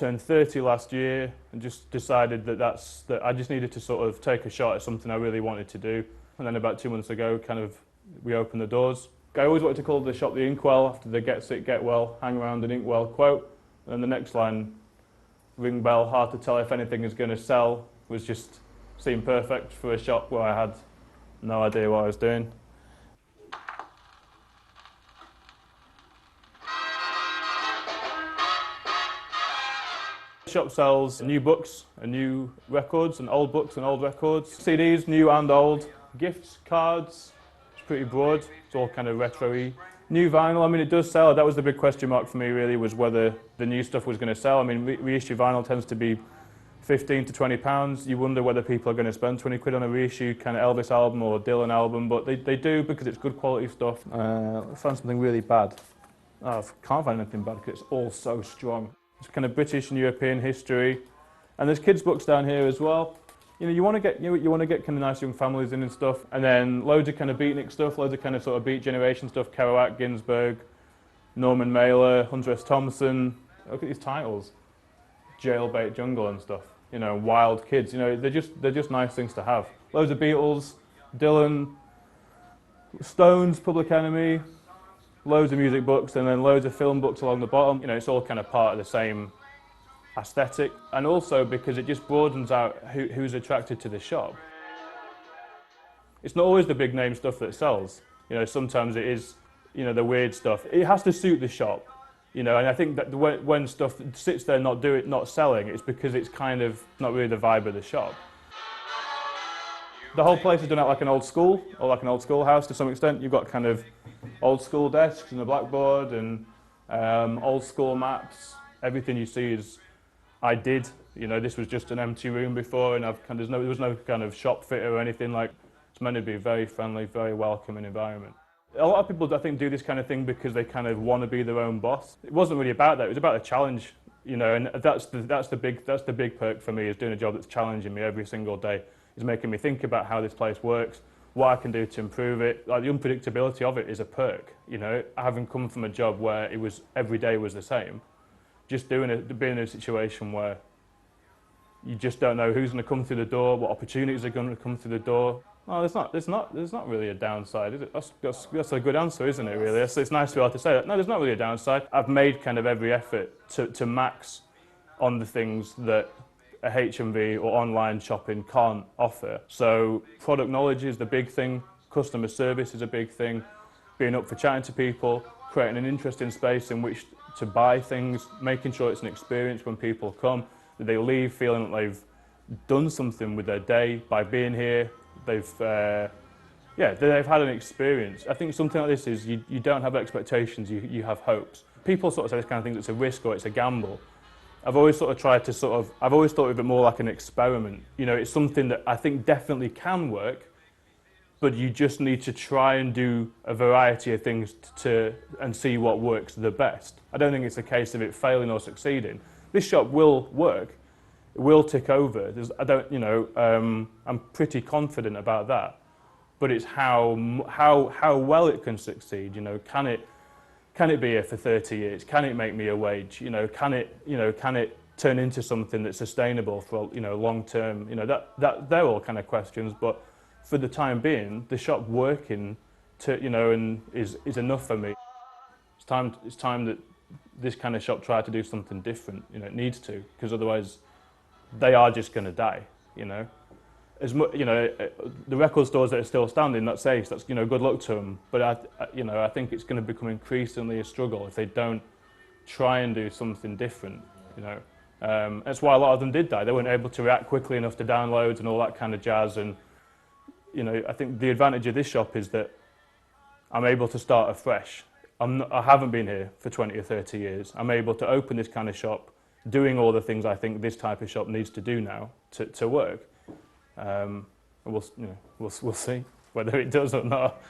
turned 30 last year and just decided that I just needed to sort of take a shot at something I really wanted to do. And then about 2 months ago, we opened the doors. I always wanted to call the shop the Inkwell after the get sick, get well, hang around an Inkwell quote. And then the next line, ring bell, hard to tell if anything is going to sell, was just seemed perfect for a shop where I had no idea what I was doing. The shop sells new books and new records, and old books and old records, CDs, new and old, gifts, cards. It's pretty broad. It's all kind of retro-y. New vinyl, I mean, it does sell. That was the big question mark for me, really, was whether the new stuff was going to sell. I mean, reissue vinyl tends to be 15 to 20 pounds. You wonder whether people are going to spend 20 quid on a reissue kind of Elvis album or Dylan album, but they do, because it's good quality stuff. I found something really bad. Oh, I can't find anything bad because it's all so strong. It's kind of British and European history, and there's kids' books down here as well. You know, you want to get kind of nice young families in and stuff, and then loads of kind of beatnik stuff, loads of kind of sort of Beat Generation stuff. Kerouac, Ginsberg, Norman Mailer, Hunter S. Thompson. Look at these titles: Jailbait Jungle and stuff. You know, Wild Kids. You know, they're just nice things to have. Loads of Beatles, Dylan, Stones, Public Enemy. Loads of music books, and then loads of film books along the bottom. You know, it's all kind of part of the same aesthetic, and also because it just broadens out who's attracted to the shop. It's not always the big name stuff that sells. You know, sometimes it is, you know, the weird stuff. It has to suit the shop, you know, and I think that when stuff sits there not selling, it's because it's kind of not really the vibe of the shop. The whole place is done out like an old school, or like an old schoolhouse to some extent. You've got kind of old school desks and a blackboard and old school maps. Everything you see is, I did. You know, this was just an empty room before, and there was no kind of shop fitter or anything. Like, it's meant to be a very friendly, very welcoming environment. A lot of people, I think, do this kind of thing because they kind of want to be their own boss. It wasn't really about that. It was about a challenge, you know, and that's the big perk for me, is doing a job that's challenging me every single day. Is making me think about how this place works, what I can do to improve it. Like, the unpredictability of it is a perk, you know. Having come from a job where it was every day was the same, just being in a situation where you just don't know who's going to come through the door, what opportunities are going to come through the door. Well, there's not really a downside, is it? That's a good answer, isn't it? Really, it's nice to be able to say that. No, there's not really a downside. I've made kind of every effort to max on the things that a HMV or online shopping can't offer. So product knowledge is the big thing, customer service is a big thing, being up for chatting to people, creating an interesting space in which to buy things, making sure it's an experience when people come, that they leave feeling that they've done something with their day by being here. They've had an experience. I think something like this is, you don't have expectations, you have hopes. People sort of say this kind of thing, it's a risk or it's a gamble. I've always thought of it more like an experiment. You know, it's something that I think definitely can work, but you just need to try and do a variety of things and see what works the best. I don't think it's a case of it failing or succeeding. This shop will work, it will tick over. I'm pretty confident about that. But it's how well it can succeed. You know, can it be here for 30 years? Can it make me a wage? You know, can it turn into something that's sustainable for, you know, long term? You know, they're all kind of questions. But for the time being, the shop working is enough for me. It's time that this kind of shop tried to do something different. You know, it needs to, because otherwise they are just going to die. You know, the record stores that are still standing, that's ace. That's, you know, good luck to them. But I think it's going to become increasingly a struggle if they don't try and do something different. You know, that's why a lot of them did die. They weren't able to react quickly enough to downloads and all that kind of jazz. And you know, I think the advantage of this shop is that I'm able to start afresh. I haven't been here for 20 or 30 years. I'm able to open this kind of shop, doing all the things I think this type of shop needs to do now to work. We'll see whether it does or not.